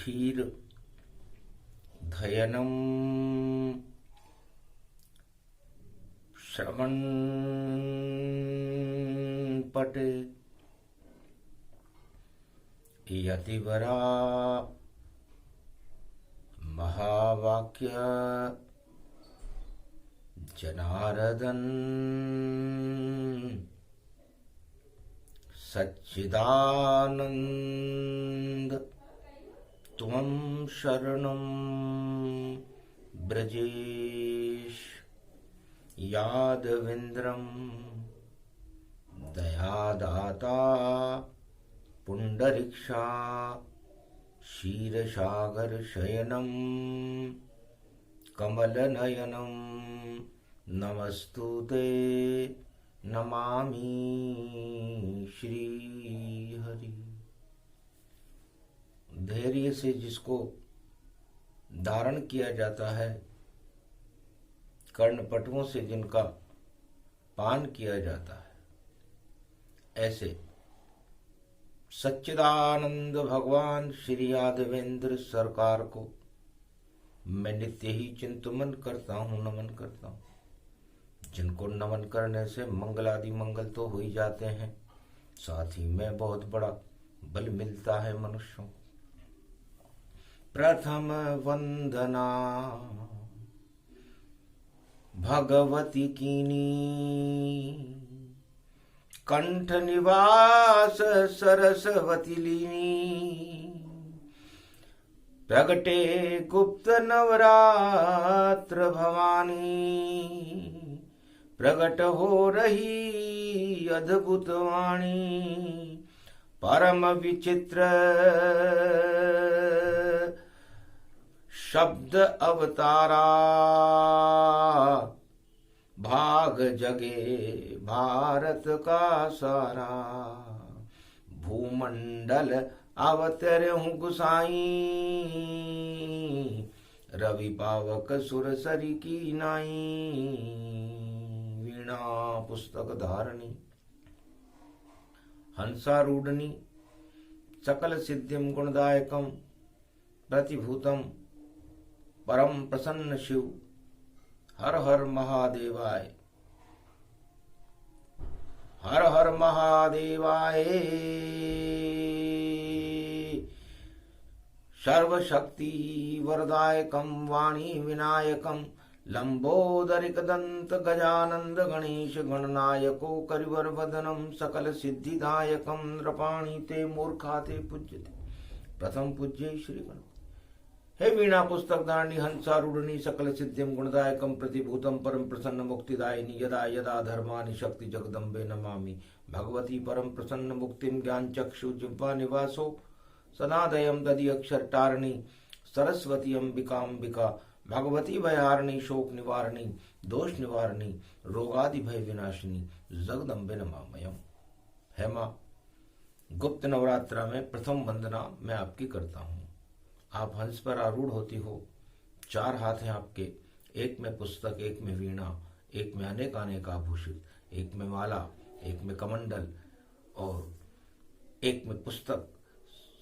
क्षीर धयनम श्रवण पटे यतिवरा महावाक्य जनार्दन सच्चिदानंद त्वं शरणं ब्रजेश यादवेन्द्रं दयादाता पुंडरीक्षा क्षीरसागर शयनं कमलनयनं नमस्तुते नमामि श्री हरि। धैर्य से जिसको धारण किया जाता है, कर्णपटुओं से जिनका पान किया जाता है, ऐसे सच्चिदानंद भगवान श्री यादवेंद्र सरकार को मैं नित्य ही चिंतन करता हूँ, नमन करता हूँ। जिनको नमन करने से मंगल आदि मंगल तो हो ही जाते हैं, साथ ही में बहुत बड़ा बल मिलता है मनुष्यों। प्रथम वंदना भगवती कीनी, कंठ निवास सरस्वती लीनी। प्रगटे गुप्त नवरात्र भवानी, प्रगट हो रही अद्भुत वाणी। परम विचित्र शब्द अवतारा, भाग जगे भारत का सारा। भूमंडल अवतर हूँ गुसाई, रवि पावक सुर सरी की नाई। वीणा पुस्तक धारणी, हंसारूढ़नी, सकल सिद्धिम गुणदायकम प्रतिभूतम परम प्रसन्न शिव। हर हर महादेवाय, हर हर महादेवाय। सर्वशक्ति वरदायकम वाणी विनायकम, लंबोदरिक दंत गजानंद गणेश गणनायको करिवर वदनम। सकल सिद्धिदायकम नृपाणी ते मूर्खाते पूज्यते। प्रथम पूज्य श्री गण। हे वीणा पुस्तक धारणी, हंसारूढ़नी, सकल सिद्धिम गुणदायकम प्रतिभूतम परम प्रसन्न मुक्तिदायिनी। यदा यदा धर्मानि शक्ति जगदम्बे नमामि। भगवती परम प्रसन्न मुक्तिम ज्ञान चक्षु जिह्वा निवासो सदादयम दधि अक्षर टारणी। सरस्वती अंबिका भगवती भयारिणी, शोक निवारणी, दोष निवारणी, रोगादि भय विनाशिनी, जगदम्बे नमामयम। है माँ, गुप्त नवरात्रा में प्रथम वंदना मैं आपकी करता हूँ। आप हंस पर आरूढ़ होती हो, चार हाथ हैं आपके, एक में पुस्तक, एक में वीणा, एक में अनेक अनेक आभूषित, एक में माला, एक में कमंडल और एक में पुस्तक।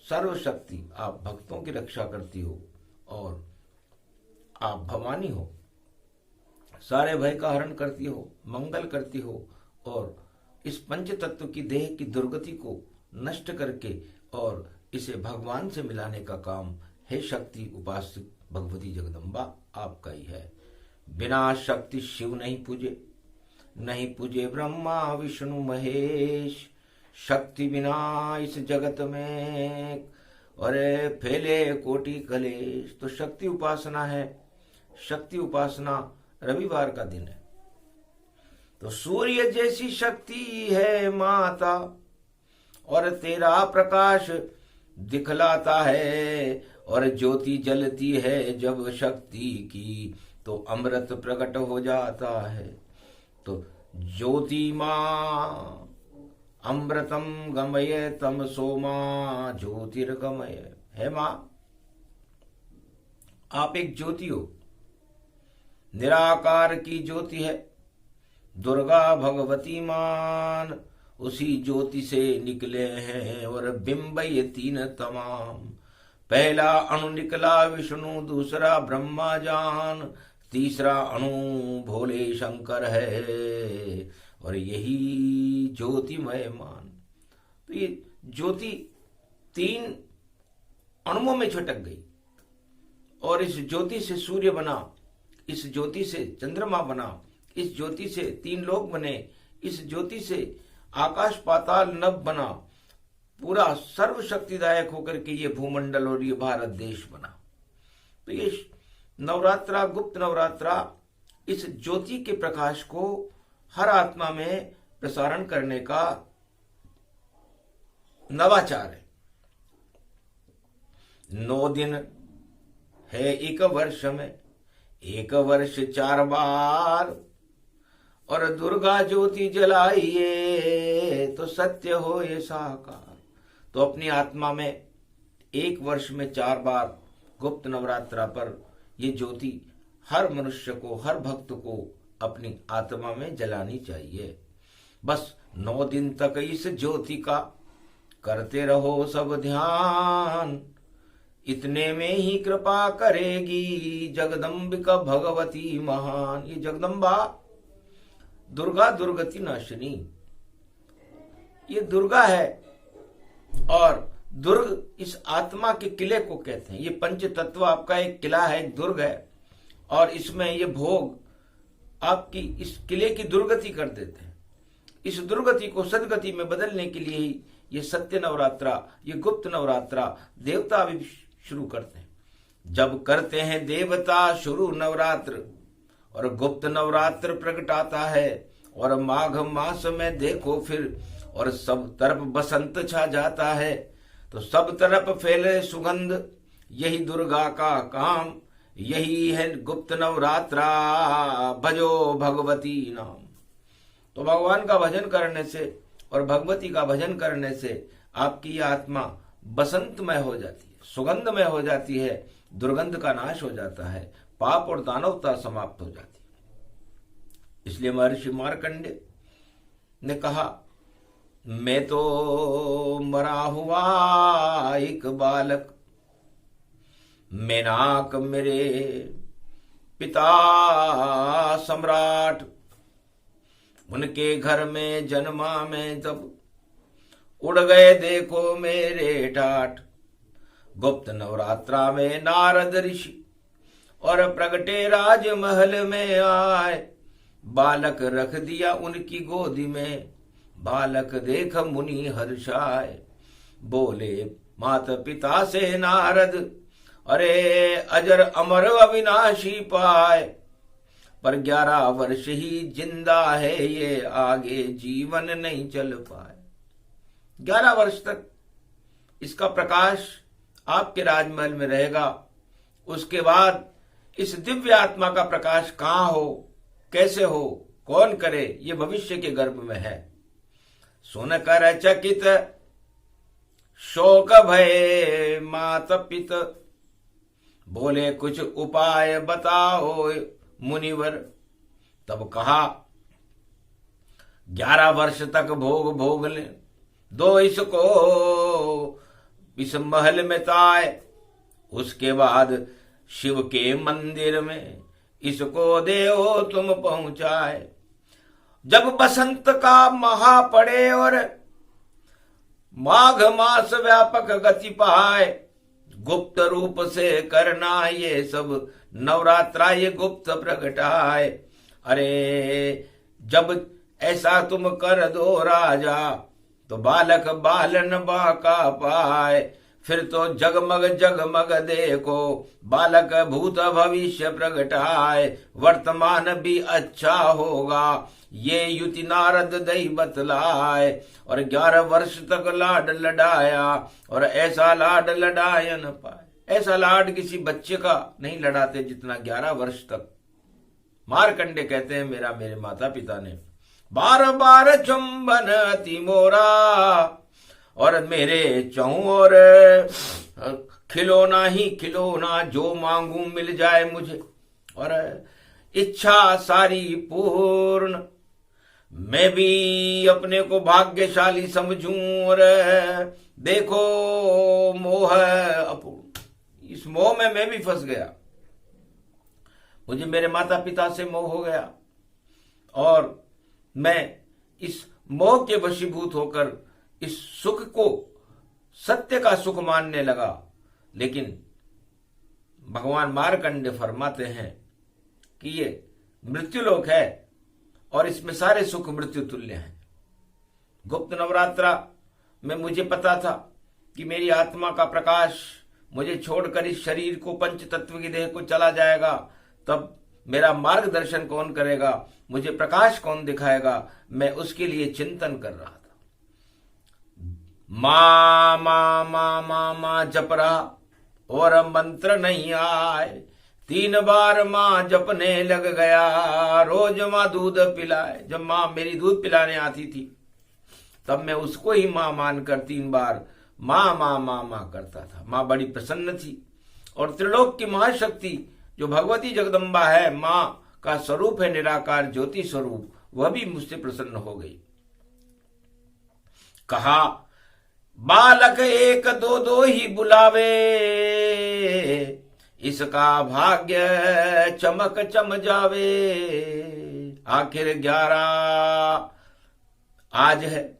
सर्वशक्ति, आप भक्तों की रक्षा करती हो और आप भवानी हो, सारे भय का हरण करती हो, मंगल करती हो और इस पंच तत्व की देह की दुर्गति को नष्ट करके और इसे भगवान से मिलाने का काम हे शक्ति उपासक भगवती जगदम्बा आपका ही है। बिना शक्ति शिव नहीं पूजे, नहीं पूजे ब्रह्मा विष्णु महेश। शक्ति बिना इस जगत में और फैले कोटि कलेश। तो शक्ति उपासना है, शक्ति उपासना रविवार का दिन है। तो सूर्य जैसी शक्ति है माता और तेरा प्रकाश दिखलाता है और ज्योति जलती है जब शक्ति की तो अमृत प्रकट हो जाता है। तो ज्योति मां अमृतम गमय तम सोमा ज्योतिर्गमय। है मां, आप एक ज्योति हो, निराकार की ज्योति है। दुर्गा भगवती मान उसी ज्योति से निकले हैं और बिंब ये तीन तमाम। पहला अणु निकला विष्णु, दूसरा ब्रह्मा जान, तीसरा अणु भोले शंकर है, और यही ज्योतिमय मान। तो ये ज्योति 3 अणुओं में छटक गई, और इस ज्योति से सूर्य बना, इस ज्योति से चंद्रमा बना, इस ज्योति से 3 लोक बने, इस ज्योति से आकाश पाताल नभ बना, पूरा सर्वशक्तिदायक होकर के ये भूमंडल और ये भारत देश बना। तो ये नवरात्रा, गुप्त नवरात्रा, इस ज्योति के प्रकाश को हर आत्मा में प्रसारण करने का नवाचार है। 9 दिन है 1 वर्ष में, 1 वर्ष 4 बार, और दुर्गा ज्योति जलाइए तो सत्य हो ये साकार। तो अपनी आत्मा में 1 वर्ष में 4 बार गुप्त नवरात्रा पर ये ज्योति हर मनुष्य को, हर भक्त को अपनी आत्मा में जलानी चाहिए। बस 9 दिन तक इस ज्योति का करते रहो सब ध्यान, इतने में ही कृपा करेगी जगदम्बिका भगवती महान। ये जगदम्बा दुर्गा दुर्गति नाशिनी, ये दुर्गा है, और दुर्ग इस आत्मा के किले को कहते हैं। ये पंच तत्व आपका एक किला है, एक दुर्ग है, और इसमें ये भोग आपकी इस किले की दुर्गति कर देते हैं। इस दुर्गति को सदगति में बदलने के लिए ही ये सत्य नवरात्रा, ये गुप्त नवरात्रा देवता भी शुरू करते हैं। जब करते हैं देवता शुरू नवरात्र, और गुप्त नवरात्र प्रगटाता है, और माघ मास में देखो फिर, और सब तरफ बसंत छा जाता है, तो सब तरफ फैले सुगंध, यही दुर्गा का काम, यही है गुप्त नवरात्रा, भजो भगवती नाम। तो भगवान का भजन करने से और भगवती का भजन करने से आपकी आत्मा बसंतमय हो जाती है, सुगंधमय हो जाती है, दुर्गंध का नाश हो जाता है, पाप और दानवता समाप्त हो जाती है। इसलिए महर्षि मार्कंडेय ने कहा, मैं तो मरा हुआ एक बालक, मेनाक मेरे पिता सम्राट, उनके घर में जन्मा मैं तब, उड़ गए देखो मेरे ठाठ। गुप्त नवरात्रा में नारद ऋषि और प्रगटे राजमहल में आए, बालक रख दिया उनकी गोदी में, बालक देख मुनि हर्षाए। बोले माता पिता से नारद, अरे अजर अमर अविनाशी पाए, पर 11 वर्ष ही जिंदा है ये, आगे जीवन नहीं चल पाए। 11 वर्ष तक इसका प्रकाश आपके राजमहल में रहेगा। उसके बाद इस दिव्य आत्मा का प्रकाश कहां हो, कैसे हो, कौन करे, ये भविष्य के गर्भ में है। सुनकर चकित शोक भय माता पिता, बोले कुछ उपाय बताओ मुनिवर। तब कहा 11 वर्ष तक भोग भोग ले दो इसको इस महल में ताए, उसके बाद शिव के मंदिर में इसको देओ तुम पहुंचाए। जब बसंत का महा पड़े और माघ मास व्यापक गति पाए, गुप्त रूप से करना ये सब नवरात्रा ये गुप्त प्रगटाए। अरे जब ऐसा तुम कर दो राजा, तो बालक बालन बाका पाए, फिर तो जगमग जगमग देखो, बालक भूत भविष्य प्रगटाए। वर्तमान भी अच्छा होगा ये युति नारद दई बतलाए, और 11 वर्ष तक लाड लडाया, और ऐसा लाड लडाया न पाए। ऐसा लाड किसी बच्चे का नहीं लड़ाते जितना 11 वर्ष तक। मार्कंडेय कहते हैं मेरे माता पिता ने बार बार चुंबन अति मोरा, और मेरे चौर खिलौना ही खिलौना, जो मांगू मिल जाए मुझे, और इच्छा सारी पूर्ण। मैं भी अपने को भाग्यशाली समझूं, और देखो मोह अपूर्ण। मोह में मैं भी फंस गया। मुझे मेरे माता पिता से मोह हो गया और मैं इस मोह के वशीभूत होकर इस सुख को सत्य का सुख मानने लगा। लेकिन भगवान मार्कंडेय फरमाते हैं कि ये मृत्युलोक है और इसमें सारे सुख मृत्यु तुल्य हैं। गुप्त नवरात्रा में मुझे पता था कि मेरी आत्मा का प्रकाश मुझे छोड़कर इस शरीर को पंच तत्व की देह को चला जाएगा, तब मेरा मार्गदर्शन कौन करेगा, मुझे प्रकाश कौन दिखाएगा, मैं उसके लिए चिंतन कर रहा था। मां मां मां मां मां जप रहा और मंत्र नहीं आए। 3 बार मां जपने लग गया। रोज मां दूध पिलाए। जब मां मेरी दूध पिलाने आती थी तब मैं उसको ही मां मानकर 3 बार मां मां मां मां करता था। मां बड़ी प्रसन्न थी और त्रिलोक की महाशक्ति जो भगवती जगदम्बा है, मां का स्वरूप है निराकार ज्योति स्वरूप, वह भी मुझसे प्रसन्न हो गई। कहा बालक 1 2 2 ही बुलावे, इसका भाग्य चमक चम जावे। आखिर 11 आज है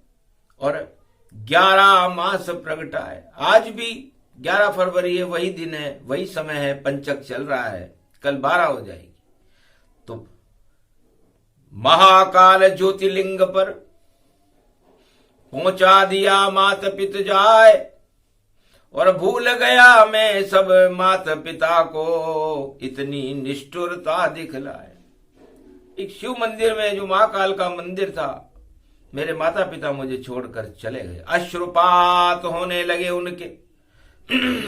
और 11 मास प्रगटाए। आज भी 11 फरवरी है, वही दिन है, वही समय है, पंचक चल रहा है, कल 12 हो जाएगी। तो महाकाल ज्योतिर्लिंग पर पहुंचा दिया मात पित जाए और भूल गया मैं सब माता पिता को, इतनी निष्ठुरता दिखलाए। एक शिव मंदिर में जो महाकाल का मंदिर था, मेरे माता पिता मुझे छोड़कर चले गए। अश्रुपात होने लगे उनके,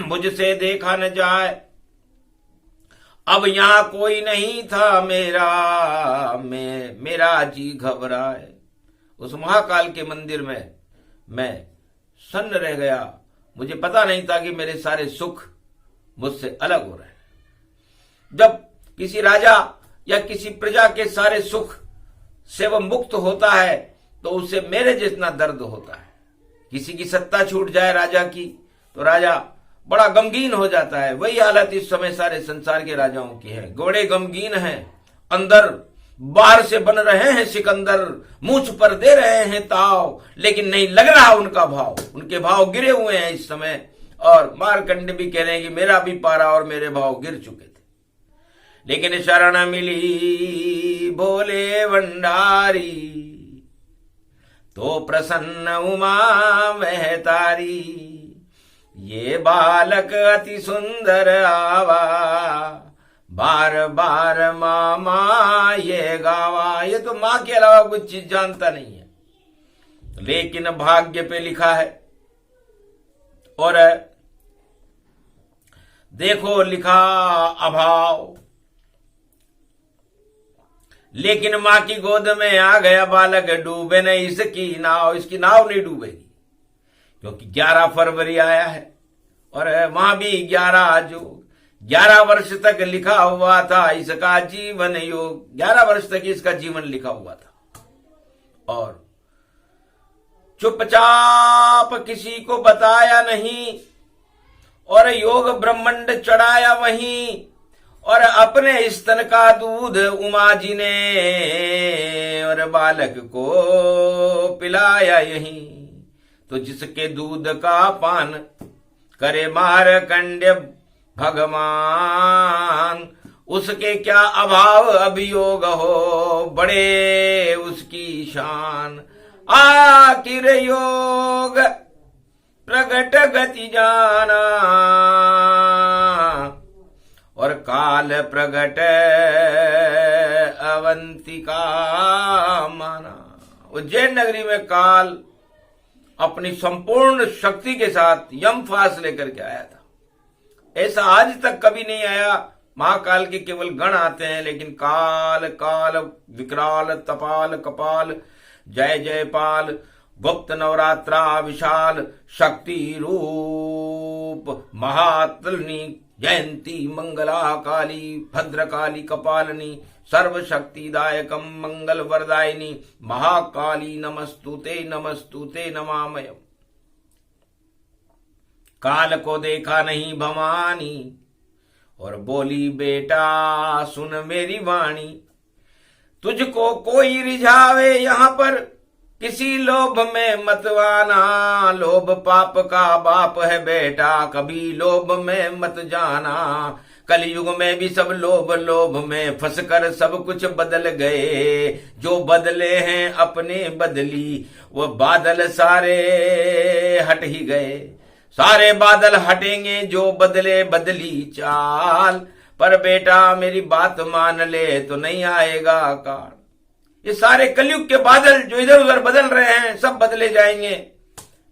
मुझसे देखा न जाए। अब यहां कोई नहीं था मेरा जी घबराए। उस महाकाल के मंदिर में मैं सन्न रह गया। मुझे पता नहीं था कि मेरे सारे सुख मुझसे अलग हो रहे हैं। जब किसी राजा या किसी प्रजा के सारे सुख से वह मुक्त होता है तो उसे मेरे जितना दर्द होता है। किसी की सत्ता छूट जाए राजा की तो राजा बड़ा गमगीन हो जाता है। वही हालत इस समय सारे संसार के राजाओं की है। घोड़े गमगीन हैं, अंदर बाहर से बन रहे हैं सिकंदर, मूंछ पर दे रहे हैं ताव, लेकिन नहीं लग रहा उनका भाव। उनके भाव गिरे हुए हैं इस समय। और मार्कंडेय भी कह रहे हैं कि मेरा भी पारा और मेरे भाव गिर चुके थे, लेकिन शरण मिली भोले भंडारी, तो प्रसन्न उमा महतारी। ये बालक अति सुंदर आवा, बार बार मामा ये गावा। ये तो मां के अलावा कुछ चीज जानता नहीं है, लेकिन भाग्य पे लिखा है। और देखो लिखा अभाव, लेकिन मां की गोद में आ गया बालक। डूबे नहीं इसकी नाव, इसकी नाव नहीं डूबेगी, क्योंकि 11 फरवरी आया है और वहां भी 11 वर्ष तक लिखा हुआ था इसका जीवन योग। 11 वर्ष तक इसका जीवन लिखा हुआ था और चुपचाप किसी को बताया नहीं और योग ब्रह्मांड चढ़ाया वहीं और अपने स्तन का दूध उमा जी ने और बालक को पिलाया यहीं। तो जिसके दूध का पान करे मार्कंडेय भगवान, उसके क्या अभाव अभियोग हो, बड़े उसकी शान। आखिर योग प्रगट गति जाना और काल प्रगट अवंतिका माना। उज्जैन नगरी में काल अपनी संपूर्ण शक्ति के साथ यमफास लेकर के आया था। ऐसा आज तक कभी नहीं आया। महाकाल के केवल गण आते हैं, लेकिन काल काल विकराल तपाल कपाल जय जयपाल गुप्त नवरात्रा विशाल शक्ति रूप महातलनी जयंती मंगला काली भद्रकाली कपालनी सर्वशक्तिदायकम मंगल वरदायिनी महाकाली नमस्तुते नमामयम्। काल को देखा नहीं भवानी, और बोली बेटा सुन मेरी वाणी, तुझको कोई रिझावे यहाँ पर किसी लोभ में मत आना। लोभ पाप का बाप है बेटा, कभी लोभ में मत जाना। कलयुग में भी सब लोभ लोभ में फंसकर सब कुछ बदल गए। जो बदले हैं अपने बदली, वो बादल सारे हट ही गए। सारे बादल हटेंगे जो बदले बदली चाल। पर बेटा मेरी बात मान ले तो नहीं आएगा काल। ये सारे कलयुग के बादल जो इधर उधर बदल रहे हैं सब बदले जाएंगे।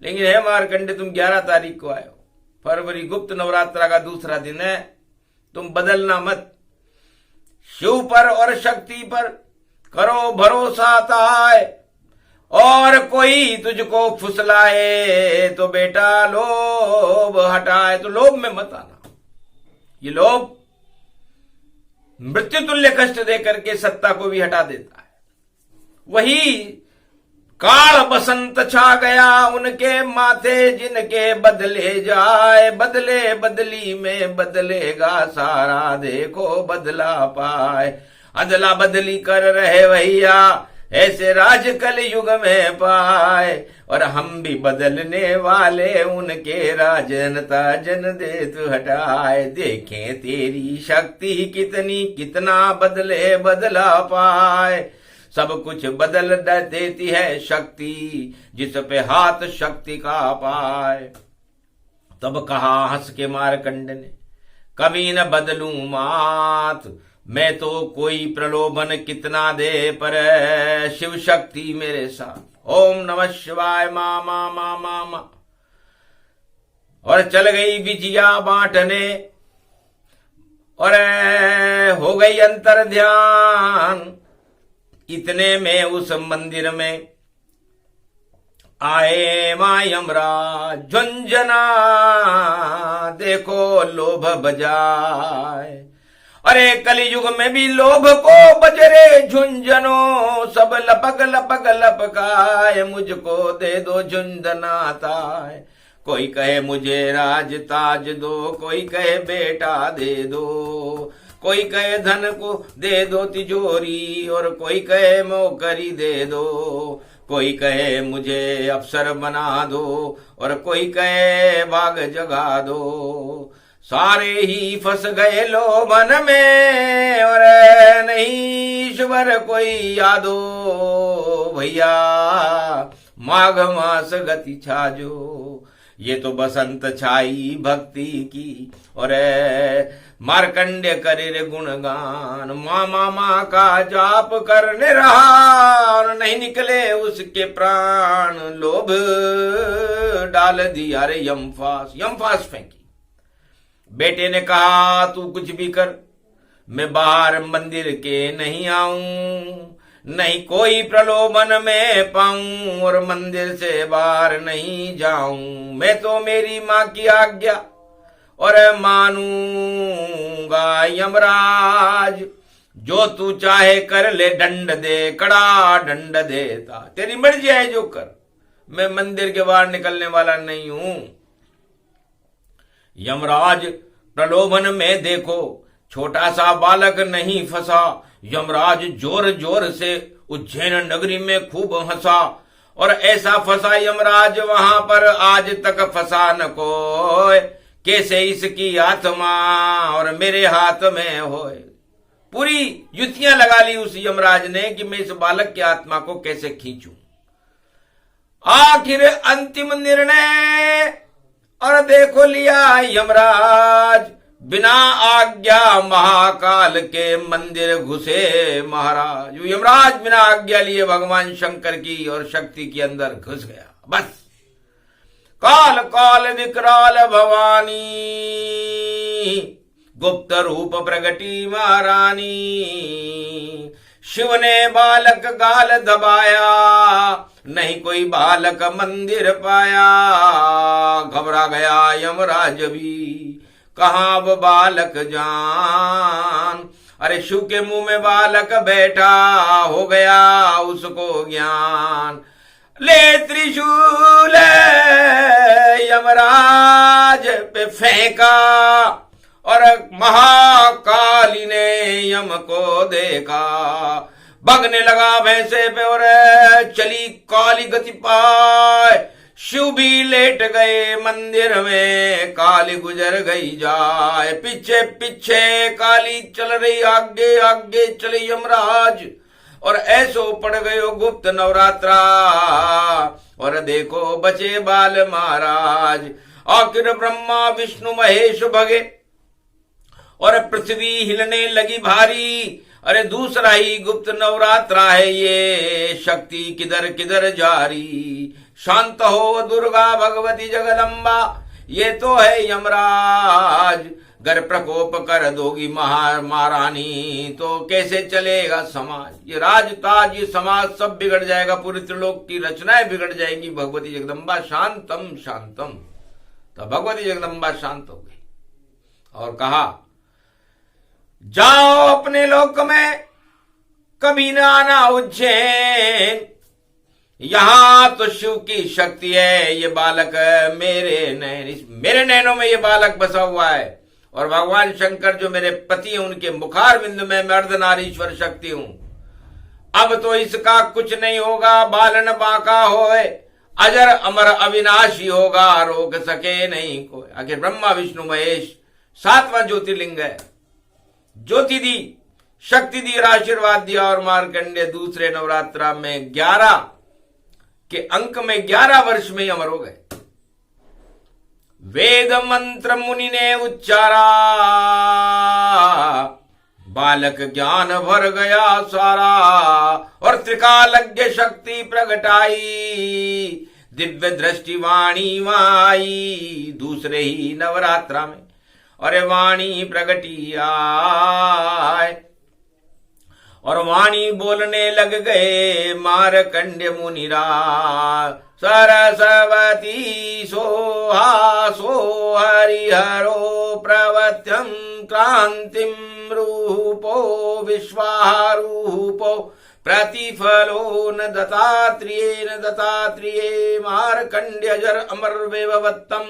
लेकिन हे मार्कंडे, तुम 11 तारीख को आए हो, फरवरी गुप्त नवरात्रा का दूसरा दिन है, तुम बदलना मत। शिव पर और शक्ति पर करो भरोसा ताए, और कोई तुझको फुसलाए तो बेटा लोभ हटाए। तो लोभ में मत आना। ये लोभ मृत्यु तुल्य कष्ट दे करके सत्ता को भी हटा देता है। वही काल बसंत छा गया उनके माथे जिनके बदले जाए। बदले बदली में बदलेगा सारा, देखो बदला पाए। अदला बदली कर रहे भैया, ऐसे राज कल युग में पाए। और हम भी बदलने वाले उनके राज, जनता जन दे तू हटाए। देखें तेरी शक्ति कितनी, कितना बदले बदला पाए। सब कुछ बदल देती है शक्ति, जिस पे हाथ शक्ति का पाए। तब कहा हंस के मार्कंड ने, कभी न बदलूं मात, मैं तो कोई प्रलोभन कितना दे पर शिव शक्ति मेरे साथ। ओम नमः शिवाय मा मा मा मा मा। और चल गई विजया बांटने, और हो गई अंतर ध्यान। इतने में उस मंदिर में आए मां यमराज झुंझुना, देखो लोभ बजाए। अरे कलयुग में भी लोभ को बजरे झुंझुनो, सब लपक लपक लपकाए। मुझको दे दो झुंझुना ताए। कोई कहे मुझे राज ताज दो, कोई कहे बेटा दे दो, कोई कहे धन को दे दो तिजोरी, और कोई कहे नौकरी दे दो, कोई कहे मुझे अफसर बना दो, और कोई कहे बाग जगा दो। सारे ही फंस गए लोभन में, और नहीं ईश्वर कोई यादो। भैया माघ मास गति छाजो, ये तो बसंत छाई भक्ति की। और मार्कंड्य करे गुणगान, माँ मामा का जाप करने रहा, और नहीं निकले उसके प्राण। लोभ डाल दिया रे यमफास, यमफास फेंकी। बेटे ने कहा तू कुछ भी कर, मैं बाहर मंदिर के नहीं आऊं, नहीं कोई प्रलोभन में पाऊं, और मंदिर से बाहर नहीं जाऊं। मैं तो मेरी माँ की आज्ञा और मानूंगा यमराज। जो तू चाहे कर ले, दंड दे कड़ा दंड देता। तेरी मर्जी है जो कर, मैं मंदिर के बाहर निकलने वाला नहीं हूं। यमराज प्रलोभन में देखो छोटा सा बालक नहीं फंसा। यमराज जोर जोर से उज्जैन नगरी में खूब हंसा, और ऐसा फंसा यमराज वहां पर आज तक फंसा न कोई। कैसे इसकी आत्मा और मेरे हाथ में होए। पूरी युतियां लगा ली उस यमराज ने कि मैं इस बालक की आत्मा को कैसे खींचूं। आखिर अंतिम निर्णय और देखो लिया यमराज। बिना आज्ञा महाकाल के मंदिर घुसे महाराज। यमराज बिना आज्ञा लिए भगवान शंकर की और शक्ति के अंदर घुस गया। बस काल काल विकराल भवानी, गुप्त रूप प्रगटी महारानी। शिव ने बालक गाल दबाया, नहीं कोई बालक मंदिर पाया। घबरा गया यमराज भी, कहाँ अब बालक जान। अरे शिव के मुंह में बालक बैठा, हो गया उसको ज्ञान। ले त्रिशूल यमराज पे फेंका, और महाकाली ने यम को देखा, भगने लगा भैंसे पे और चली काली गति पाए। शिव भी लेट गए मंदिर में, काली गुजर गई जाए। पीछे पीछे काली चल रही, आगे आगे चले यमराज, और ऐसो पड़ गयो गुप्त नवरात्रा। और देखो बचे बाल महाराज। आखिर ब्रह्मा विष्णु महेश भगे और पृथ्वी हिलने लगी भारी। अरे दूसरा ही गुप्त नवरात्रा है ये, शक्ति किधर किधर जारी। शांत हो दुर्गा भगवती जगदम्बा, ये तो है यमराज। गर प्रकोप कर दोगी महारानी, तो कैसे चलेगा समाज। ये राज ताज ये समाज सब बिगड़ जाएगा, पूरी त्रिलोक की रचनाएं बिगड़ जाएंगी। भगवती जगदम्बा शांतम शांतम। तो भगवती जगदम्बा शांत हो गई और कहा, जाओ अपने लोक में, कभी न आना उज्जैन। यहां तो शिव की शक्ति है, ये बालक मेरे नैनों में ये बालक बसा हुआ है। और भगवान शंकर जो मेरे पति हैं, उनके मुखार बिंदु में मैं अर्धनारीश्वर शक्ति हूं। अब तो इसका कुछ नहीं होगा, बालन बांका होए, अजर अमर अविनाशी होगा, रोक सके नहीं कोई। आखिर ब्रह्मा विष्णु महेश 7वां ज्योतिर्लिंग है। ज्योति दी, शक्ति दी और आशीर्वाद दिया। और मार्कंडेय दूसरे नवरात्रा में 11 के अंक में 11 वर्ष में अमर हो गए। वेद मंत्र मुनि ने उच्चारा, बालक ज्ञान भर गया सारा। और त्रिकालज्ञ शक्ति प्रगटाई, दिव्य दृष्टि वाणी माई। दूसरे ही नवरात्रा में अरे वाणी प्रगटी आए, और वाणी बोलने लग गए मारकंड्य मुनिराज। सरस्वती सोहा सो हरिहरो प्रवत्यं क्रांतिं रूपो विश्वारूपो प्रतिफलो न दत्तात्रेय मार्कंड्यजर अमर वेववत्तम।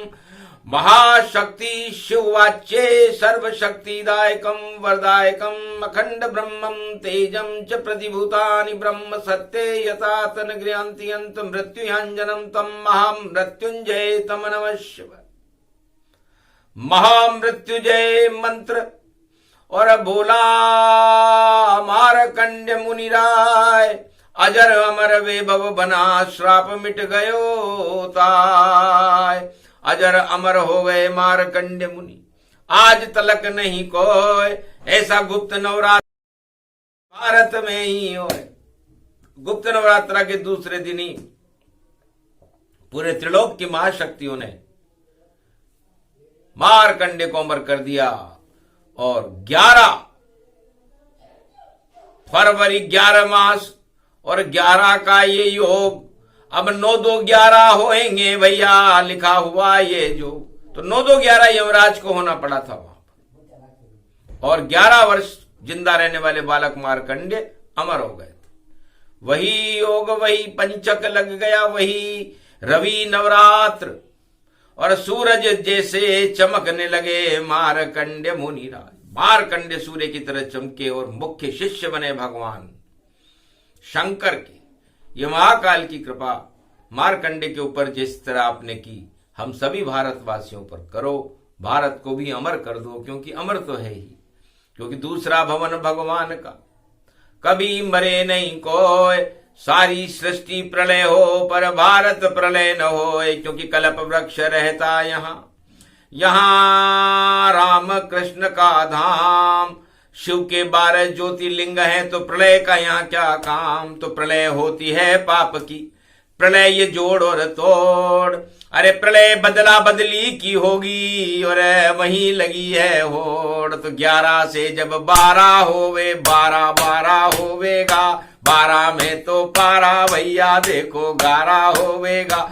महाशक्ति शिववाच्ये सर्वशक्तिदायकं वरदायकं अखंड ब्रह्मं तेजं च प्रतिभूतानि ब्रह्म सत्ये यथा तन्गृह्णन्ति अन्त मृत्युञ्जनं तम महामृत्युंजय तम नमः शिवाय। महामृत्युंजय मंत्र और बोला मारकंड्य मुनिराय। अजर अमर वैभव बना, श्राप मिट गयो ताय। अजर अमर हो गए मारकंड्य मुनि, आज तलक नहीं कोई ऐसा गुप्त नवरात्र भारत में ही हो। गुप्त नवरात्रा के दूसरे दिन ही पूरे त्रिलोक की महाशक्तियों ने मारकंडे को अमर कर दिया। और 11 फरवरी 11 मास और 11 का ये योग, अब 9-2-11 होएंगे भैया, लिखा हुआ ये जो। तो 9-2-11 यमराज को होना पड़ा था वहां पर। और 11 वर्ष जिंदा रहने वाले बालक मारकंडे अमर हो गए थे। वही योग, वही पंचक लग गया, वही रवि नवरात्र और सूरज जैसे चमकने लगे मारकंडे मुनिराज। मारकंडे सूर्य की तरह चमके और मुख्य शिष्य बने भगवान शंकर के। ये महाकाल की कृपा मारकंडे के ऊपर जिस तरह आपने की, हम सभी भारतवासियों पर करो। भारत को भी अमर कर दो, क्योंकि अमर तो है ही, क्योंकि दूसरा भवन भगवान का कभी मरे नहीं कोय। सारी सृष्टि प्रलय हो पर भारत प्रलय न हो, क्योंकि कल्प वृक्ष रहता यहाँ राम कृष्ण का धाम। शिव के 12 ज्योतिर्लिंग हैं, तो प्रलय का यहाँ क्या काम। तो प्रलय होती है पाप की, प्रलय ये जोड़ और तोड़। अरे प्रलय बदला बदली की होगी और वहीं लगी है होड़। तो 11 से जब 12 होवे, 12 होवेगा, 12 में तो पारा भैया देखो 11 होवेगा।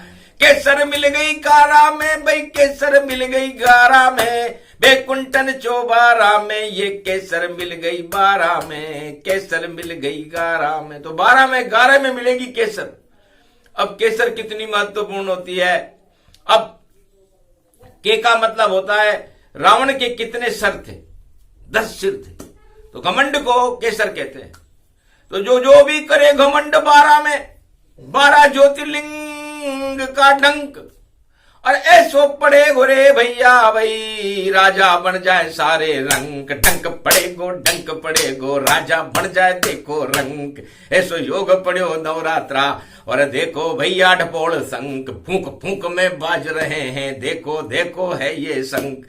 केसर मिल गई 11 में भाई, केसर मिल गई 11 में। बेकुंठन चौबारा में ये केसर मिल गई 12 में, केसर मिल गई 11 में। तो 12 में 11 में मिलेगी केसर। अब केसर कितनी महत्वपूर्ण होती है। अब के का मतलब होता है रावण के कितने सर थे? 10 सिर थे। तो घमंड को केसर कहते हैं। तो जो भी करे घमंड 12 में, 12 ज्योतिर्लिंग का डंक, और ऐसो पड़े गोरे भैया भाई, राजा बन जाए सारे रंग। डंक पड़ेगो राजा बन जाए देखो रंग। ऐसो योग पड़ो नवरात्रा, और देखो भैया ढपोल शंख, फूंक फूंक में बाज रहे हैं, देखो देखो है ये शंख।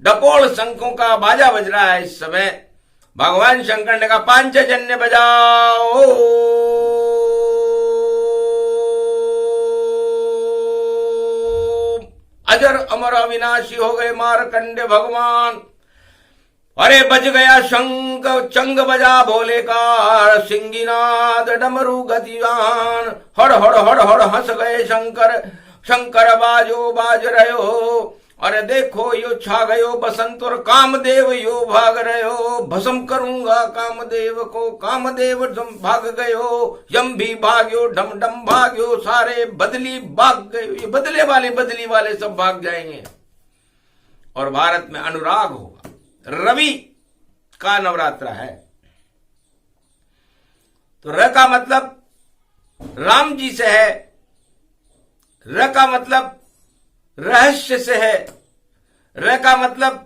ढपोल शंखों का बाजा बज रहा है इस समय। भगवान शंकर ने कहा पांचजन्य बजाओ। अजर अमर अविनाशी हो गए मारकंडे भगवान। अरे बज गया शंख, चंग बजा भोले का, सिंगीनाद डमरू गतिवान। हड़ हड़ हड़ हड़ हंस गए शंकर, शंकर बाजो बाज रहो। अरे देखो यो छा गयो बसंत, और कामदेव यो भाग रहो। भस्म करूंगा कामदेव को, कामदेव भाग गयो। यम भी भाग्यो, डम डम भाग्यो, सारे बदली भाग गयो। ये बदली वाले सब भाग जाएंगे। और भारत में अनुराग होगा। रवि का नवरात्रा है। तो र का मतलब राम जी से है, र का मतलब रहस्य से है, र का मतलब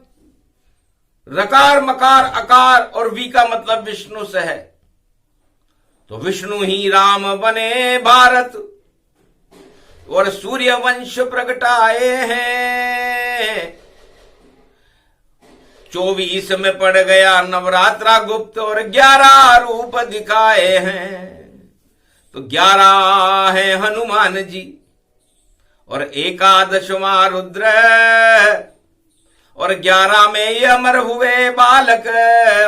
रकार मकार अकार, और वी का मतलब विष्णु से है। तो विष्णु ही राम बने भारत, और सूर्य वंश प्रगटाए हैं। 24 में पड़ गया नवरात्रा गुप्त, और 11 रूप दिखाए हैं। तो 11 है हनुमान जी, और 11वां रुद्र, और 11 में ये अमर हुए बालक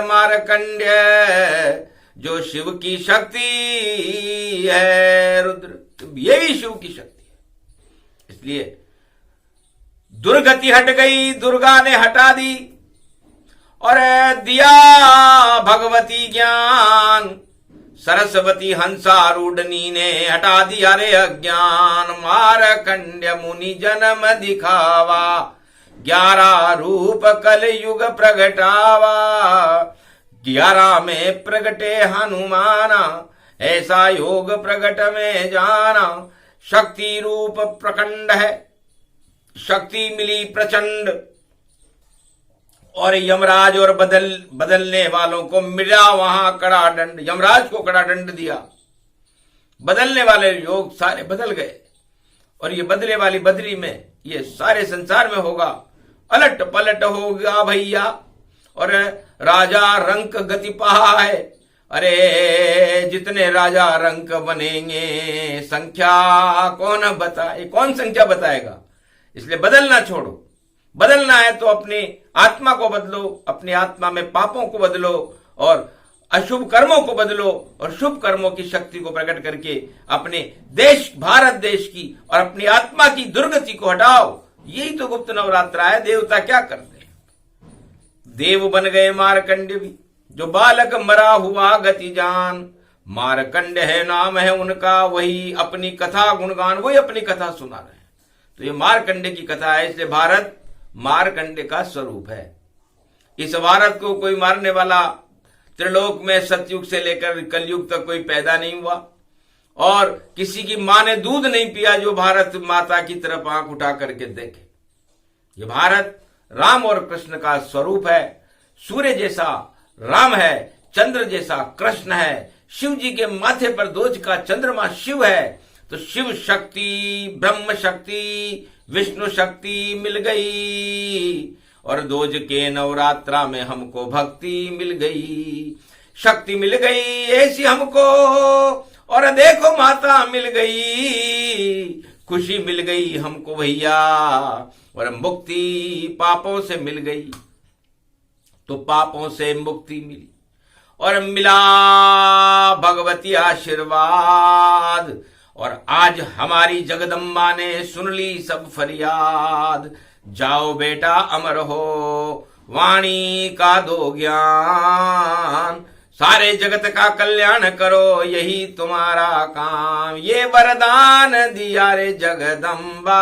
मारकंड्य, जो शिव की शक्ति है रुद्र। ये भी शिव की शक्ति है। इसलिए दुर्गति हट गई, दुर्गा ने हटा दी, और दिया भगवती ज्ञान। सरस्वती हंसारूढ़नी ने हटा दिया रे अज्ञान। मारकंड्य मुनि जन्म दिखावा, 11 रूप कल युग प्रगटावा। 11 में प्रगटे हनुमाना, ऐसा योग प्रगट में जाना। शक्ति रूप प्रखंड है, शक्ति मिली प्रचंड, और यमराज और बदलने वालों को मिला वहां कड़ा दंड। यमराज को कड़ा दंड दिया, बदलने वाले योग सारे बदल गए। और ये बदले वाली बदली में ये सारे संसार में होगा, अलट पलट होगा भैया। और राजा रंक गति पहा है। अरे जितने राजा रंक बनेंगे, संख्या कौन बताए, कौन संख्या बताएगा। इसलिए बदलना छोड़ो। बदलना है तो अपनी आत्मा को बदलो, अपनी आत्मा में पापों को बदलो, और अशुभ कर्मों को बदलो, और शुभ कर्मों की शक्ति को प्रकट करके अपने देश भारत देश की और अपनी आत्मा की दुर्गति को हटाओ। यही तो गुप्त नवरात्रा है। देवता क्या करते हैं? देव बन गए मारकंड भी, जो बालक मरा हुआ गति जान। मारकंड है नाम है उनका, वही अपनी कथा गुणगान, वही अपनी कथा सुना रहे हैं। तो ये मारकंड की कथा है। इसलिए भारत मारकंडे का स्वरूप है। इस भारत को कोई मारने वाला त्रिलोक में सतयुग से लेकर कलयुग तक कोई पैदा नहीं हुआ, और किसी की मां ने दूध नहीं पिया जो भारत माता की तरफ आंख उठा करके देखे। ये भारत राम और कृष्ण का स्वरूप है। सूर्य जैसा राम है, चंद्र जैसा कृष्ण है। शिव जी के माथे पर दोज का चंद्रमा शिव है। तो शिव शक्ति, ब्रह्म शक्ति, विष्णु शक्ति मिल गई, और दोज के नवरात्रा में हमको भक्ति मिल गई, शक्ति मिल गई ऐसी हमको। और देखो माता मिल गई, खुशी मिल गई हमको भैया, और मुक्ति पापों से मिल गई। तो पापों से मुक्ति मिली, और मिला भगवती आशीर्वाद। और आज हमारी जगदम्बा ने सुन ली सब फरियाद। जाओ बेटा अमर हो, वाणी का दो ज्ञान, सारे जगत का कल्याण करो, यही तुम्हारा काम। ये वरदान दिया रे जगदम्बा,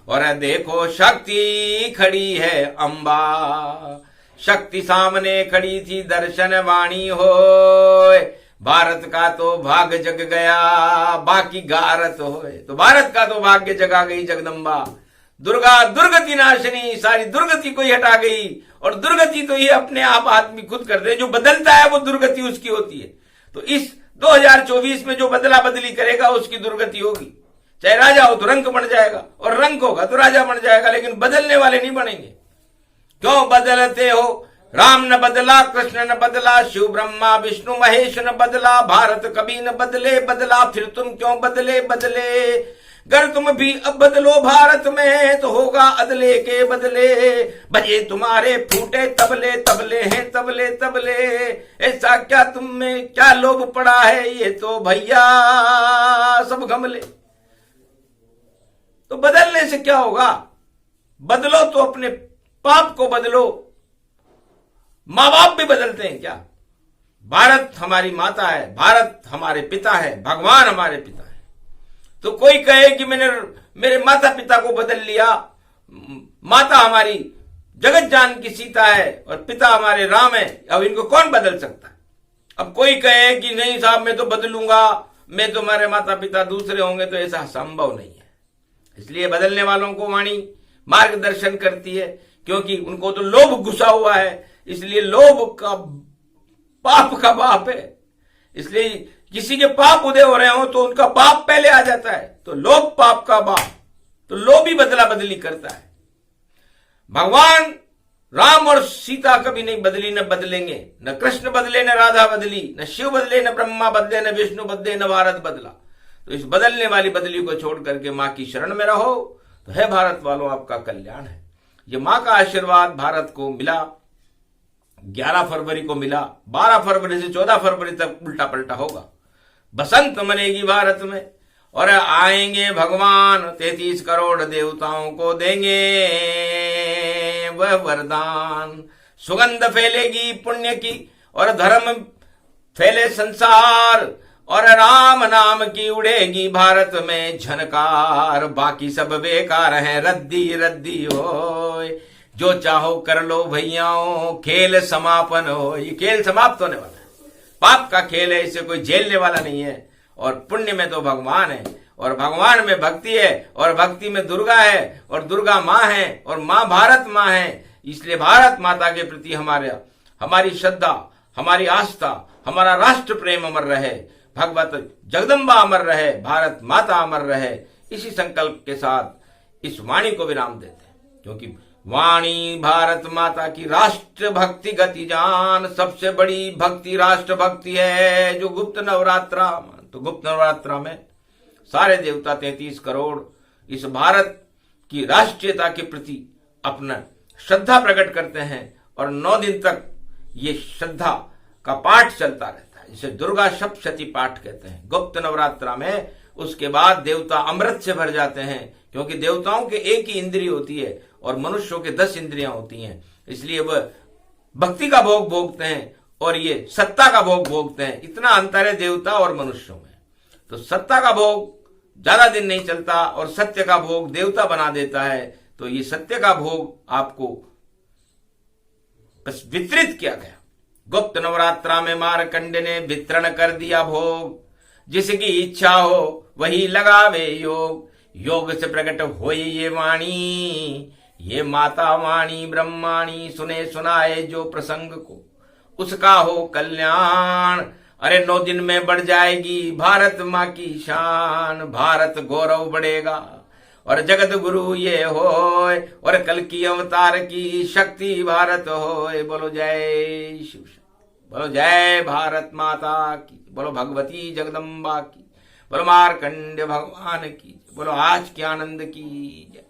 और देखो शक्ति खड़ी है अम्बा, शक्ति सामने खड़ी थी दर्शन वाणी हो। भारत का तो भाग्य जग गया बाकी गारत होए, तो भारत का तो भाग्य जगा गई जगदम्बा। दुर्गा दुर्गति नाशिनी, सारी दुर्गति को ही हटा गई। और दुर्गति तो ये अपने आप आदमी खुद करते हैं, जो बदलता है वो दुर्गति उसकी होती है। तो इस 2024 में जो बदला बदली करेगा उसकी दुर्गति होगी। चाहे राजा हो तो रंक बन जाएगा, और रंक होगा तो राजा बन जाएगा, लेकिन बदलने वाले नहीं बनेंगे। क्यों बदलते हो? राम न बदला, कृष्ण न बदला, शिव ब्रह्मा विष्णु महेश न बदला, भारत कभी न बदले बदला, फिर तुम क्यों बदले बदले। अगर तुम भी अब बदलो भारत में तो होगा अदले के बदले। बजे तुम्हारे फूटे तबले, तबले हैं तबले तबले। ऐसा क्या तुम में क्या लोभ पड़ा है, ये तो भैया सब गमले। तो बदलने से क्या होगा? बदलो तो अपने पाप को बदलो। माँ बाप भी बदलते हैं क्या? भारत हमारी माता है, भारत हमारे पिता है, भगवान हमारे पिता है। तो कोई कहे कि मैंने मेरे माता पिता को बदल लिया, माता हमारी जगत जान की सीता है और पिता हमारे राम है, अब इनको कौन बदल सकता है? अब कोई कहे कि नहीं साहब मैं तो बदलूंगा, मैं तुम्हारे माता पिता दूसरे होंगे, तो ऐसा संभव नहीं है। इसलिए बदलने वालों को वाणी मार्गदर्शन करती है, क्योंकि उनको तो लोभ घुसा हुआ है, इसलिए लोभ का पाप का बाप है। इसलिए किसी के पाप उदय हो रहे हो तो उनका पाप पहले आ जाता है, तो लोभ पाप का बाप, तो लोभ ही बदला बदली करता है। भगवान राम और सीता कभी नहीं बदली, न बदलेंगे। न कृष्ण बदले, न राधा बदली, न शिव बदले, न ब्रह्मा बदले, न विष्णु बदले, न भारत बदला। तो इस बदलने वाली बदली को छोड़ करके मां की शरण में रहो, तो है भारत वालों आपका कल्याण है। ये मां का आशीर्वाद भारत को मिला, 11 फरवरी को मिला, 12 फरवरी से 14 फरवरी तक उल्टा पलटा होगा। बसंत मनेगी भारत में और आएंगे भगवान, 33 करोड़ देवताओं को देंगे वह वरदान। सुगंध फैलेगी पुण्य की और धर्म फैले संसार, और राम नाम की उड़ेगी भारत में झनकार। बाकी सब बेकार हैं, रद्दी रद्दी होए, जो चाहो कर लो भैयाओं, खेल समापन हो। ये खेल समाप्त होने वाला है, पाप का खेल है, इसे कोई झेलने वाला नहीं है। और पुण्य में तो भगवान है, और भगवान में भक्ति है, और भक्ति में दुर्गा है, और दुर्गा माँ है, और माँ भारत माँ है। इसलिए भारत माता के प्रति हमारी श्रद्धा, हमारी आस्था, हमारा राष्ट्र प्रेम अमर रहे, भगवत जगदम्बा अमर रहे, भारत माता अमर रहे। इसी संकल्प के साथ इस वाणी को विराम देते हैं, क्योंकि वाणी भारत माता की राष्ट्र भक्ति गति जान। सबसे बड़ी भक्ति राष्ट्र भक्ति है, जो गुप्त नवरात्रा, तो गुप्त नवरात्रा में सारे देवता 33 करोड़ इस भारत की राष्ट्रीयता के प्रति अपना श्रद्धा प्रकट करते हैं, और 9 दिन तक ये श्रद्धा का पाठ चलता रहता है, जिसे दुर्गा सप्तशती पाठ कहते हैं गुप्त नवरात्रा में। उसके बाद देवता अमृत से भर जाते हैं, क्योंकि देवताओं के एक ही इंद्रिय होती है और मनुष्यों के 10 इंद्रियां होती हैं। इसलिए वह भक्ति का भोग भोगते हैं और ये सत्ता का भोग भोगते हैं। इतना अंतर है देवता और मनुष्यों में। तो सत्ता का भोग ज्यादा दिन नहीं चलता और सत्य का भोग देवता बना देता है। तो ये सत्य का भोग आपको बस वितरित किया गया। गुप्त नवरात्रा में मारकंड ने वितरण कर दिया भोग, जिसकी इच्छा हो वही लगावे योग। योग से प्रकट होई ये वाणी, ये माता वाणी ब्रह्माणी। सुने सुनाए जो प्रसंग को, उसका हो कल्याण। अरे 9 दिन में बढ़ जाएगी भारत माँ की शान। भारत गौरव बढ़ेगा और जगत गुरु ये होय, और कल की अवतार की शक्ति भारत होय। बोलो जय शिव, बोलो जय भारत माता की, बोलो भगवती जगदम्बा की, बोलो मार्कंड भगवान की, बोलो आज के आनंद की जय।